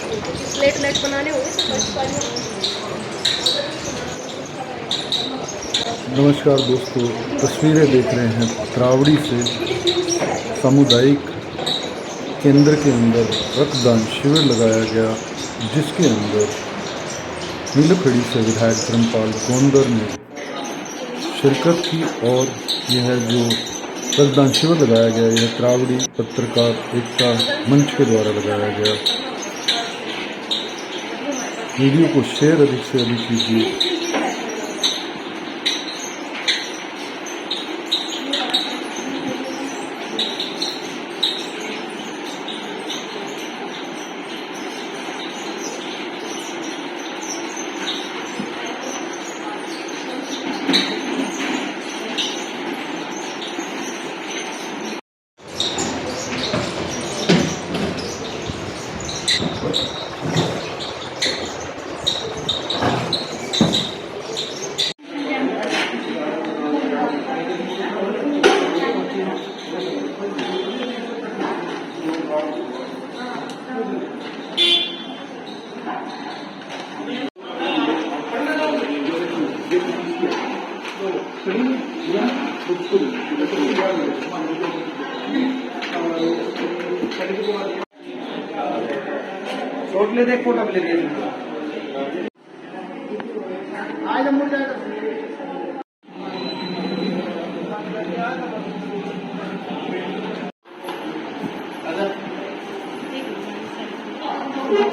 Plate late बनाने होंगे तो बस पानी। नमस्कार दोस्तों, तस्वीरें देख रहे हैं त्रावड़ी से सामुदायिक केंद्र के अंदर रक्तदान शिविर लगाया गया, जिसके अंदर नीलखड़ी से विधायक धर्मपाल गोंदर ने शिरकत की। और यह जो रक्तदान शिविर लगाया गया, यह त्रावड़ी पत्रकार एकता मंच के द्वारा लगाया गया। वीडियो को शेयर अधिक से अधिक कीजिए। शॉट ले दे, फोटो ले दे। आज मुड़ जाएगा।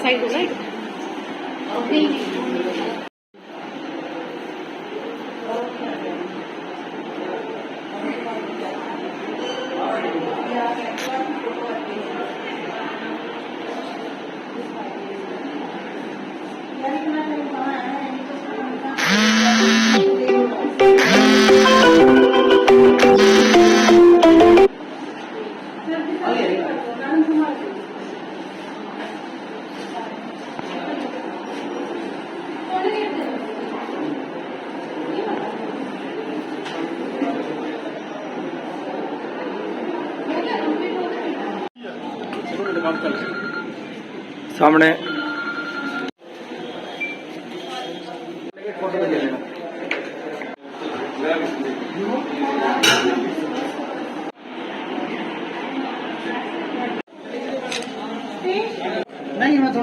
Side side okay. सामने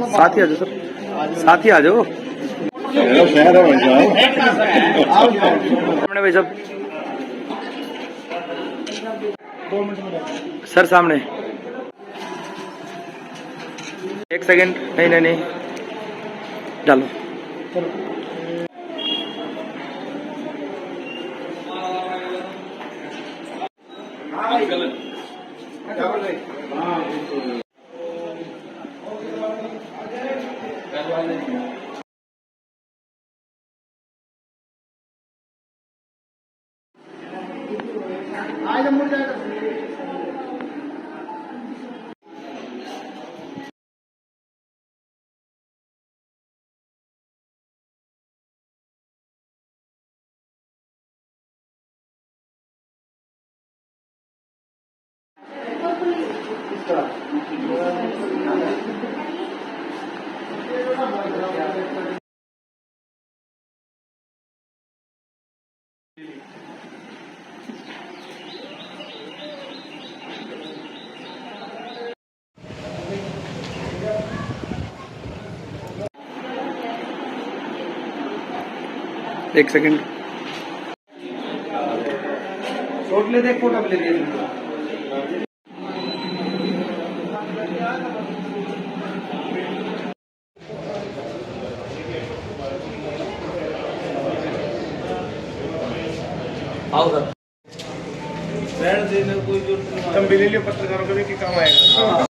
साथ ही आ जाओ सर, साथ ही आ जाओ सामने भाई साहब, सर सामने। एक सेकंड, नहीं नहीं नहीं, डालो। आज मुड़ जाएगा। एक सेकंड, शॉट ले दे, फोटो ले दे। आओ सर, कोई जो तुम भी ले लियो, पत्रकारों के भी काम आएगा।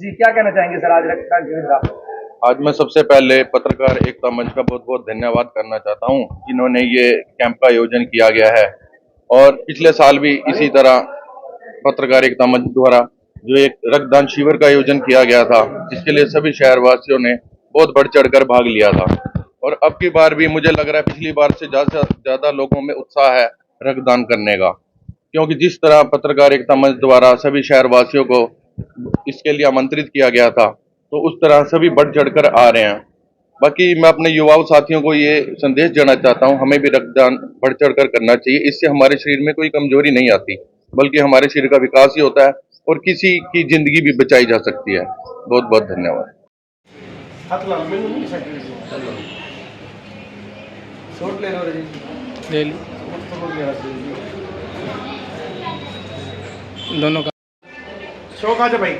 जी, क्या कहना चाहेंगे सर आज रक्तदान शिविर का? आज मैं सबसे पहले पत्रकार एकता मंच का बहुत बहुत धन्यवाद करना चाहता हूं, जिन्होंने ये कैंप का आयोजन किया गया है। और पिछले साल भी इसी तरह पत्रकार एकता मंच द्वारा जो एक रक्तदान शिविर का आयोजन किया गया था, जिसके लिए सभी शहरवासियों ने बहुत बढ़ चढ़कर भाग लिया था। और अब की बार भी मुझे लग रहा है पिछली बार से ज्यादा लोगों में उत्साह है रक्तदान करने का, क्योंकि जिस तरह पत्रकार एकता मंच द्वारा सभी शहरवासियों को इसके लिए आमंत्रित किया गया था, तो उस तरह सभी बढ़ चढ़कर आ रहे हैं। बाकी मैं अपने युवाओं साथियों को ये संदेश देना चाहता हूं, हमें भी रक्तदान बढ़ चढ़कर करना चाहिए। इससे हमारे शरीर में कोई कमजोरी नहीं आती, बल्कि हमारे शरीर का विकास ही होता है और किसी की जिंदगी भी बचाई जा सकती है। बहुत बहुत धन्यवाद। ले ली दोनों का शौक आज भाई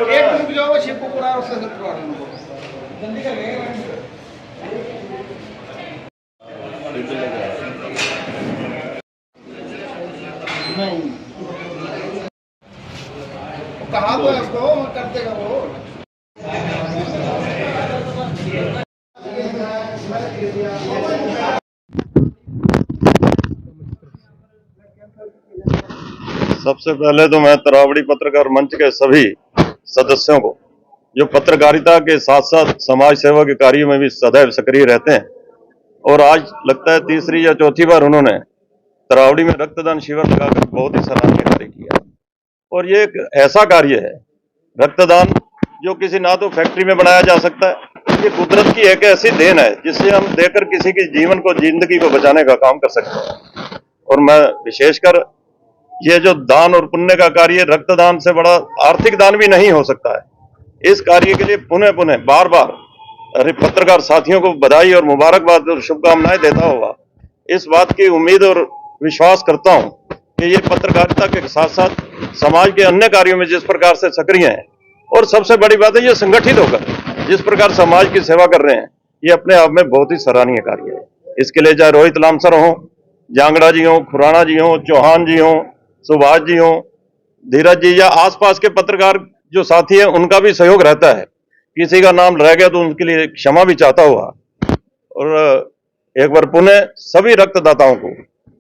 एक मिनट जाओ शिप को पूरा उससे जल्दी कर नहीं कहा तो इसको कर देगा वो। सबसे पहले तो मैं तरावड़ी पत्रकार मंच के सभी सदस्यों को, जो पत्रकारिता के साथ साथ समाज सेवा के कार्यों में भी सदैव सक्रिय रहते हैं, और आज लगता है तीसरी या चौथी बार उन्होंने तरावड़ी में रक्तदान शिविर लगाकर बहुत ही सराहनीय कार्य किया। और ये एक ऐसा कार्य है रक्तदान जो किसी ना तो फैक्ट्री में बनाया जा सकता है, ये कुदरत की एक ऐसी देन है जिससे हम देकर किसी के जीवन को, जिंदगी को बचाने का काम कर सकते हैं। और मैं विशेषकर ये जो दान और पुण्य का कार्य, रक्तदान से बड़ा आर्थिक दान भी नहीं हो सकता है। इस कार्य के लिए पुनः पुनः बार बार अरे पत्रकार साथियों को बधाई और मुबारकबाद और शुभकामनाएं देता होगा। इस बात की उम्मीद और विश्वास करता हूं कि ये पत्रकारिता के साथ साथ समाज के अन्य कार्यों में जिस प्रकार से सक्रिय हैं, और सबसे बड़ी बात है ये संगठित होकर जिस प्रकार समाज की सेवा कर रहे हैं, ये अपने आप में बहुत ही सराहनीय कार्य है। इसके लिए चाहे रोहित लामसर हो, जांगड़ा जी हो, खुराना जी हो, चौहान जी हो, सुभाष जी हो, धीरज जी या आसपास के पत्रकार जो साथी हैं, उनका भी सहयोग रहता है। किसी का नाम रह गया तो उनके लिए क्षमा भी चाहता हुआ। और एक बार पुनः सभी रक्तदाताओं को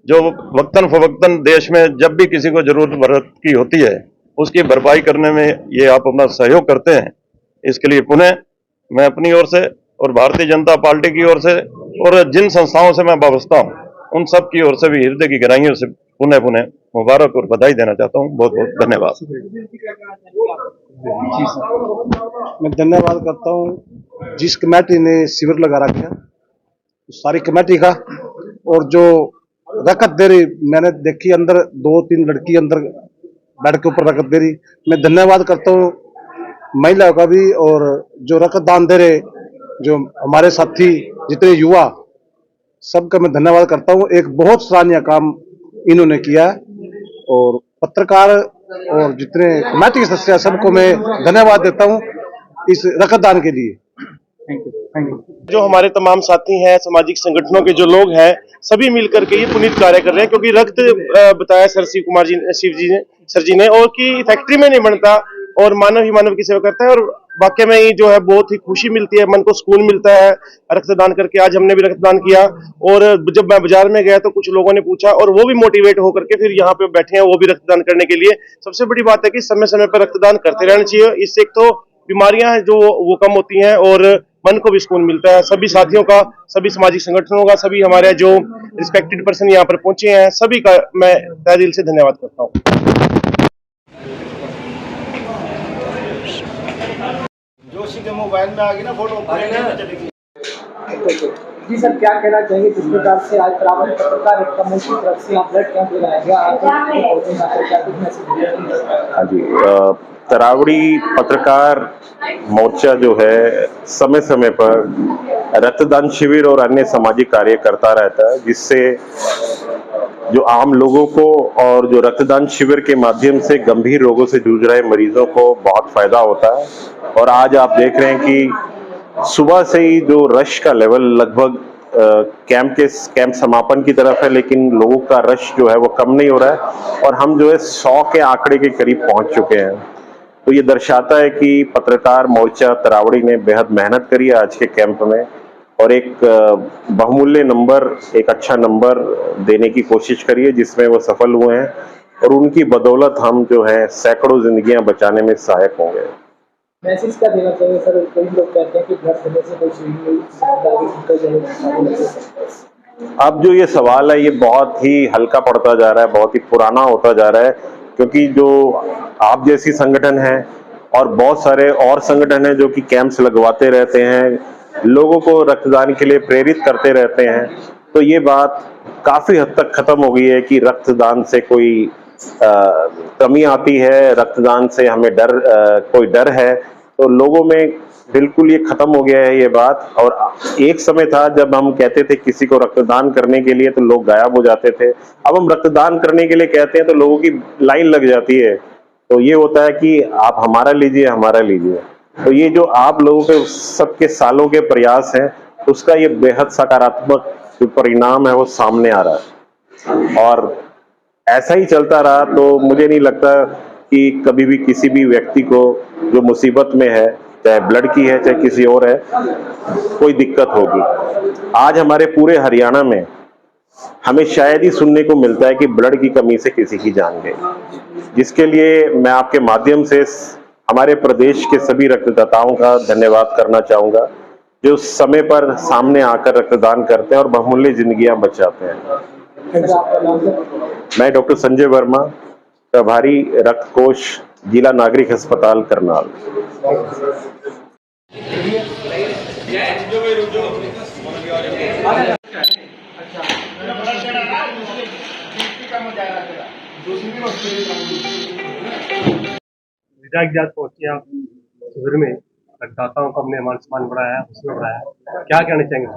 जो वक्तन फवक्तन देश में जब भी किसी को जरूरत की होती है उसकी भरपाई करने में ये आप अपना सहयोग करते हैं, इसके लिए पुनः मैं अपनी ओर से और भारतीय जनता पार्टी की ओर से और जिन संस्थाओं से मैं वाबस्ता हूं उन सब की ओर से भी हृदय की गहराइयों से पुनः पुनः मुबारक और बधाई देना चाहता हूं। बहुत बहुत धन्यवाद। मैं धन्यवाद करता हूँ जिस कमेटी ने शिविर लगा रखा, सारी कमेटी का, और जो रकत दे रही मैंने देखी अंदर 2-3 लड़की अंदर बेड के ऊपर रकत दे रही, मैं धन्यवाद करता हूँ महिलाओं का भी, और जो रकत दान दे रहे जो हमारे साथी जितने युवा, सबका मैं धन्यवाद करता हूँ। एक बहुत सराहनीय काम इन्होंने किया, और पत्रकार और जितने कमेटी के सदस्य सबको मैं धन्यवाद देता हूँ इस रक्तदान के लिए। Thank you. जो हमारे तमाम साथी हैं, सामाजिक संगठनों के जो लोग हैं, सभी मिलकर के ये पुनीत कार्य कर रहे हैं, क्योंकि रक्त बताया सर जी ने, और कि फैक्ट्री में नहीं बनता और मानव ही मानव की सेवा करता है। और वाकई में ही जो है बहुत ही खुशी मिलती है, मन को सुकून मिलता है रक्तदान करके। आज हमने भी रक्तदान किया, और जब मैं बाजार में गया तो कुछ लोगों ने पूछा और वो भी मोटिवेट होकर के फिर यहाँ पे बैठे हैं, वो भी रक्तदान करने के लिए। सबसे बड़ी बात है कि समय समय पर रक्तदान करते रहना चाहिए। इससे एक तो बीमारियां हैं जो वो कम होती हैं और मन को भी सुकून मिलता है। सभी साथियों का, सभी सामाजिक संगठनों का, सभी हमारे जो रिस्पेक्टेड पर्सन यहाँ पर पहुंचे हैं, सभी का मैं तहे दिल से धन्यवाद करता हूँ। जोशी के मोबाइल में आ गई ना फोटो, चलेगी। जी सर, क्या कहना चाहेंगे जिस प्रकार से आज तरावड़ी पत्रकार एकता मंच की तरफ से यहाँ ब्लड कैंप लगाया गया? हाँ जी, तरावड़ी पत्रकार मोर्चा जो है समय समय पर रक्तदान शिविर और अन्य सामाजिक कार्य करता रहता है, जिससे जो आम लोगों को और जो रक्तदान शिविर के माध्यम से गंभीर रोगों से जूझ रहे मरीजों को बहुत फायदा होता है। और आज आप देख रहे हैं कि सुबह से ही जो रश का लेवल लगभग कैंप समापन की तरफ है, लेकिन लोगों का रश जो है वो कम नहीं हो रहा है और हम जो है 100 के आंकड़े के करीब पहुंच चुके हैं। तो ये दर्शाता है कि पत्रकार मोर्चा तरावड़ी ने बेहद मेहनत करी है आज के कैंप में और एक बहुमूल्य नंबर, एक अच्छा नंबर देने की कोशिश करी है, जिसमें वो सफल हुए हैं और उनकी बदौलत हम जो है सैकड़ों जिंदगियां बचाने में सहायक होंगे। मैसेज क्या देना चाहिए सर? कई लोग कहते हैं कि ब्लड देने से कोई सुई नहीं। अब जो ये सवाल है ये बहुत ही हल्का पड़ता जा रहा है, बहुत ही पुराना होता जा रहा है, क्योंकि जो आप जैसी संगठन है और बहुत सारे और संगठन हैं जो कि कैंप्स लगवाते रहते हैं, लोगों को रक्तदान के लिए प्रेरित करते रहते हैं, तो ये बात काफी हद तक खत्म हो गई है कि रक्तदान से कोई कमी आती है, रक्तदान से हमें कोई डर है। तो लोगों में बिल्कुल ये खत्म हो गया है ये बात। और एक समय था जब हम कहते थे किसी को रक्तदान करने के लिए तो लोग गायब हो जाते थे, अब हम रक्तदान करने के लिए कहते हैं तो लोगों की लाइन लग जाती है। तो ये होता है कि आप हमारा लीजिए, हमारा लीजिए। तो ये जो आप लोगों के सबके सालों के प्रयास हैं, उसका ये बेहद सकारात्मक जो परिणाम है वो सामने आ रहा है और ऐसा ही चलता रहा तो मुझे नहीं लगता कि कभी भी किसी भी व्यक्ति को जो मुसीबत में है, चाहे ब्लड की है चाहे किसी और है, कोई दिक्कत होगी। आज हमारे पूरे हरियाणा में हमें शायद ही सुनने को मिलता है कि ब्लड की कमी से किसी की जान गई, जिसके लिए मैं आपके माध्यम से हमारे प्रदेश के सभी रक्तदाताओं का धन्यवाद करना चाहूंगा, जो समय पर सामने आकर रक्तदान करते हैं और बहुमूल्य जिंदगियां बचाते हैं। मैं डॉक्टर संजय वर्मा, प्रभारी रक्त कोष, जिला नागरिक अस्पताल करनाल। विधायक जात पहुंचे आप शिविर में, रक्तदाताओं को हमने मान सम्मान बढ़ाया, उसमें बढ़ाया, क्या कहना चाहेंगे?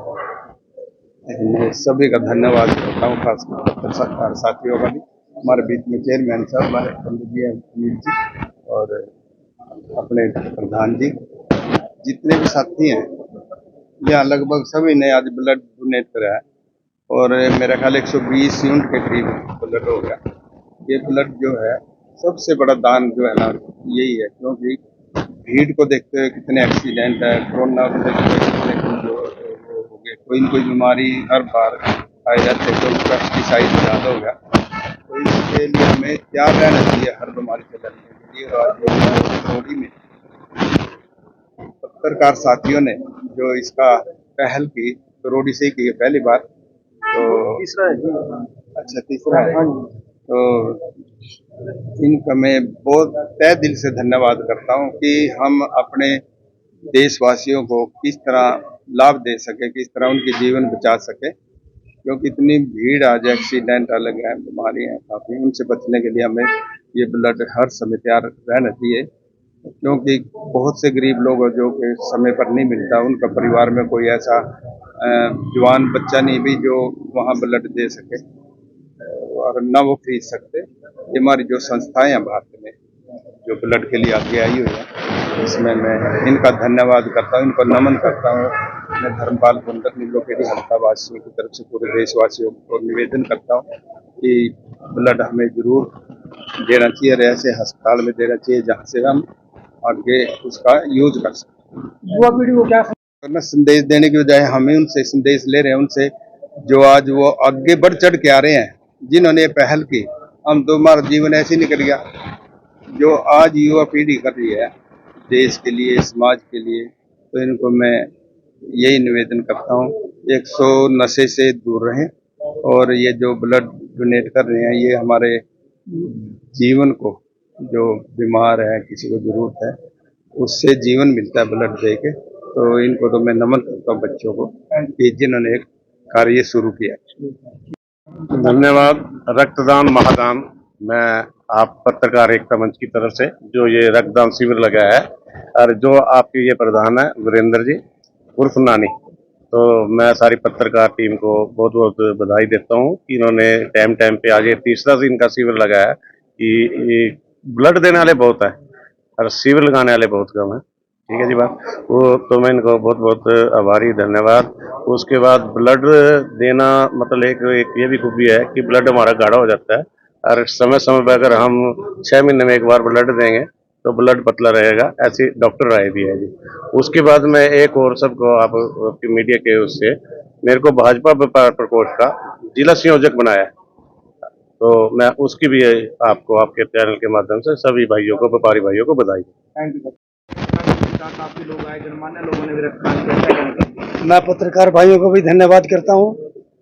मैं सभी का धन्यवाद करता हूँ, खासकर पत्रकार साथियों का भी, हमारे बीच में चेयरमैन साहब, हमारे पंडित जी अनिल जी और अपने प्रधान जी, जितने भी साथी हैं यहाँ लगभग सभी ने आज ब्लड डोनेट करा है और मेरा ख्याल 120 यूनिट के करीब ब्लड हो गया। ये ब्लड जो है सबसे बड़ा दान जो है ना यही है, क्योंकि भीड़ को देखते हुए कितने एक्सीडेंट है, कोरोना को देखते हुए कितने जो हो गए, कोई न कोई बीमारी हर बार आई जाती है, तो पेस्टिसाइड ज़्यादा हो गया, तो इसके लिए हमें तैयार रहना चाहिए हर बीमारी से लड़ने के लिए। और आज थोड़ी में पत्रकार साथियों ने जो इसका पहल की, करोड़ी से की है पहली बार, तो तीसरा है, अच्छा तीसरा है, तो इनका मैं बहुत तहे दिल से धन्यवाद करता हूं कि हम अपने देशवासियों को किस तरह लाभ दे सके, किस तरह उनके जीवन बचा सके, क्योंकि इतनी भीड़ आज एक्सीडेंट अलग है, बीमारियां काफ़ी, उनसे बचने के लिए हमें ये ब्लड हर समय तैयार रहना चाहिए, क्योंकि बहुत से गरीब लोग जो कि समय पर नहीं मिलता, उनका परिवार में कोई ऐसा जवान बच्चा नहीं भी जो वहाँ ब्लड दे सके और न वो खरीद सकते। ये हमारी जो संस्थाएं हैं भारत में जो ब्लड के लिए आगे आई हुई है, इसमें मैं इनका धन्यवाद करता हूँ, इनको नमन करता हूँ। मैं धर्मपाल कुंडक नीलोखेड़ी हल्का वासियों की तरफ से पूरे देशवासियों को निवेदन करता हूँ कि ब्लड हमें जरूर देना चाहिए और ऐसे अस्पताल में देना चाहिए जहाँ से हम आगे उसका यूज कर सकते। युवा पीढ़ी को क्या संदेश देने की बजाय हमें उनसे संदेश ले रहे हैं, उनसे जो आज वो आगे बढ़ चढ़ के आ रहे हैं, जिन्होंने पहल की, हम तो हमारा जीवन ऐसे ही निकल गया। जो आज युवा पीढ़ी कर रही है देश के लिए, समाज के लिए, तो इनको मैं यही निवेदन करता हूँ, 100 नशे से दूर रहें और ये जो ब्लड डोनेट कर रहे हैं, ये हमारे जीवन को, जो बीमार है, किसी को जरूरत है, उससे जीवन मिलता है ब्लड दे के। तो इनको तो मैं नमन करता हूँ बच्चों को कि जिन्होंने एक कार्य शुरू किया। धन्यवाद। रक्तदान महादान, मैं आप पत्रकार एकता मंच की तरफ से जो ये रक्तदान शिविर लगाया है, और जो आपके ये प्रधान है वीरेंद्र जी उर्फ नानी, तो मैं सारी पत्रकार टीम को बहुत बहुत बधाई देता हूँ कि इन्होंने टाइम टाइम पे, आज ये तीसरा से इनका शिविर लगाया है कि ब्लड देने वाले बहुत है और शिविर लगाने वाले बहुत कम है। ठीक है जी बात, वो तो मैं इनको बहुत बहुत आभारी, धन्यवाद। उसके बाद ब्लड देना मतलब एक ये भी खूबी है कि ब्लड हमारा गाढ़ा हो जाता है, और समय समय पर अगर हम 6 महीने में एक बार ब्लड देंगे तो ब्लड पतला रहेगा, ऐसी डॉक्टर राय भी है जी। उसके बाद मैं एक और सबको आप आपकी मीडिया के उससे मेरे को भाजपा व्यापार प्रकोष्ठ का जिला संयोजक बनाया है, तो मैं उसकी भी आपको आपके चैनल के माध्यम से सभी भाइयों को, व्यापारी भाइयों को बधाई। Thank you sir. काफी लोग आए, गणमान्य लोगों ने भी रक्तदान किया, क्या कहना चाहेंगे? मैं पत्रकार भाइयों को भी धन्यवाद करता हूं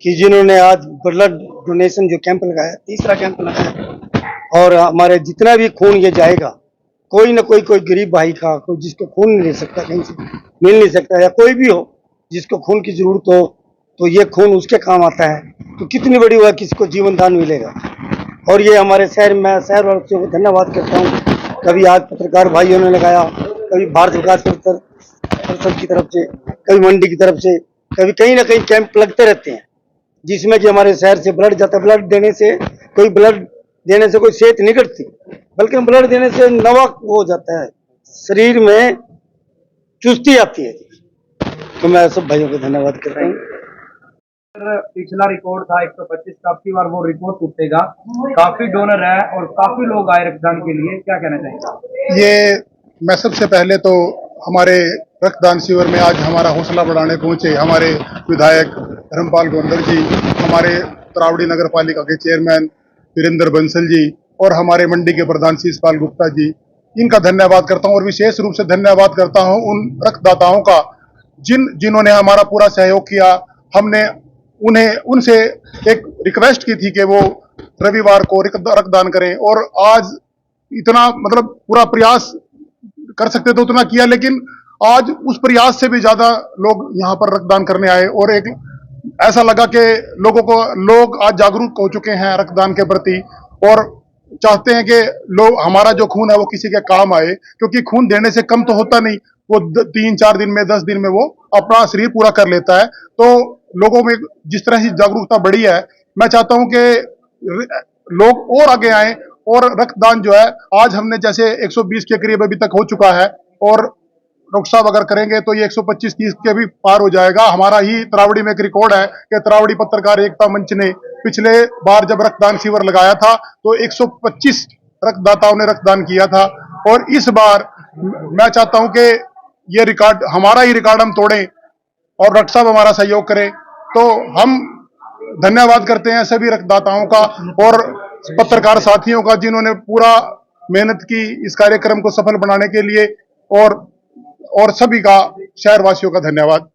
कि जिन्होंने आज ब्लड डोनेशन जो कैंप लगाया, तीसरा कैंप लगाया, और हमारे जितना भी खून ये जाएगा, कोई ना कोई गरीब भाई का, कोई जिसको खून नहीं ले सकता, कहीं से मिल नहीं सकता, या कोई भी हो जिसको खून की जरूरत हो, तो ये खून उसके काम आता है, तो कितनी बड़ी हुआ किसी को जीवन दान मिलेगा। और ये हमारे शहर में शहर वासियों को धन्यवाद करता हूँ, कभी आज पत्रकार भाइयों ने लगाया, कभी भारत विकास परिषद की तरफ से, कभी मंडी की तरफ से, कभी कहीं ना कहीं कैंप लगते रहते हैं, जिसमें कि हमारे शहर से ब्लड जाता है। ब्लड देने से कोई सेहत नहीं घटती, बल्कि ब्लड देने से नवा हो जाता है, शरीर में चुस्ती आती है। तो मैं सब भाइयों को धन्यवाद करता हूँ। पिछला रिकॉर्ड था 125 का, अब की बार वो रिकॉर्ड टूटेगा। काफी डोनर है और काफी लोग आए रक्तदान के लिए, क्या कहना चाहेंगे? ये मैं सबसे पहले तो हमारे रक्तदान शिविर में आज हमारा हौसला बढ़ाने पहुंचे हमारे विधायक धर्मपाल गोंदर जी, हमारे तरावड़ी नगर पालिका के चेयरमैन वीरेंद्र बंसल जी, और हमारे मंडी के प्रधान शीशपाल गुप्ता जी, इनका धन्यवाद करता हूं। और विशेष रूप से धन्यवाद करता हूं उन रक्तदाताओं का जिन्होंने हमारा पूरा सहयोग किया। हमने उनसे एक रिक्वेस्ट की थी कि वो रविवार को रक्तदान करें, और आज इतना मतलब पूरा प्रयास कर सकते थे उतना किया, लेकिन आज उस प्रयास से भी ज्यादा लोग यहाँ पर रक्तदान करने आए, और एक ऐसा लगा कि लोग आज जागरूक हो चुके हैं रक्तदान के प्रति, और चाहते हैं कि लोग हमारा जो खून है वो किसी के काम आए, क्योंकि खून देने से कम तो होता नहीं, वो 3-4 दिन में 10 दिन में वो अपना शरीर पूरा कर लेता है। तो लोगों में जिस तरह से जागरूकता बढ़ी है, मैं चाहता हूं कि लोग और आगे आए, और रक्तदान जो है आज हमने जैसे 120 के करीब अभी तक हो चुका है, और डॉक्टर साहब अगर करेंगे तो ये 125-30 के भी पार हो जाएगा। हमारा ही तरावड़ी में एक रिकॉर्ड है कि तरावड़ी पत्रकार एकता मंच ने पिछले बार जब रक्तदान शिविर लगाया था तो 125 रक्तदाताओं ने रक्तदान किया था, और इस बार मैं चाहता हूं कि ये रिकॉर्ड, हमारा ही रिकॉर्ड हम तोड़ें और डॉक्टर साहब हमारा सहयोग करें। तो हम धन्यवाद करते हैं सभी रक्तदाताओं का और पत्रकार साथियों का, जिन्होंने पूरा मेहनत की इस कार्यक्रम को सफल बनाने के लिए, और सभी का, शहरवासियों का धन्यवाद।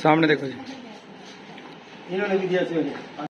सामने देखो जी। इन्होंने भी दिया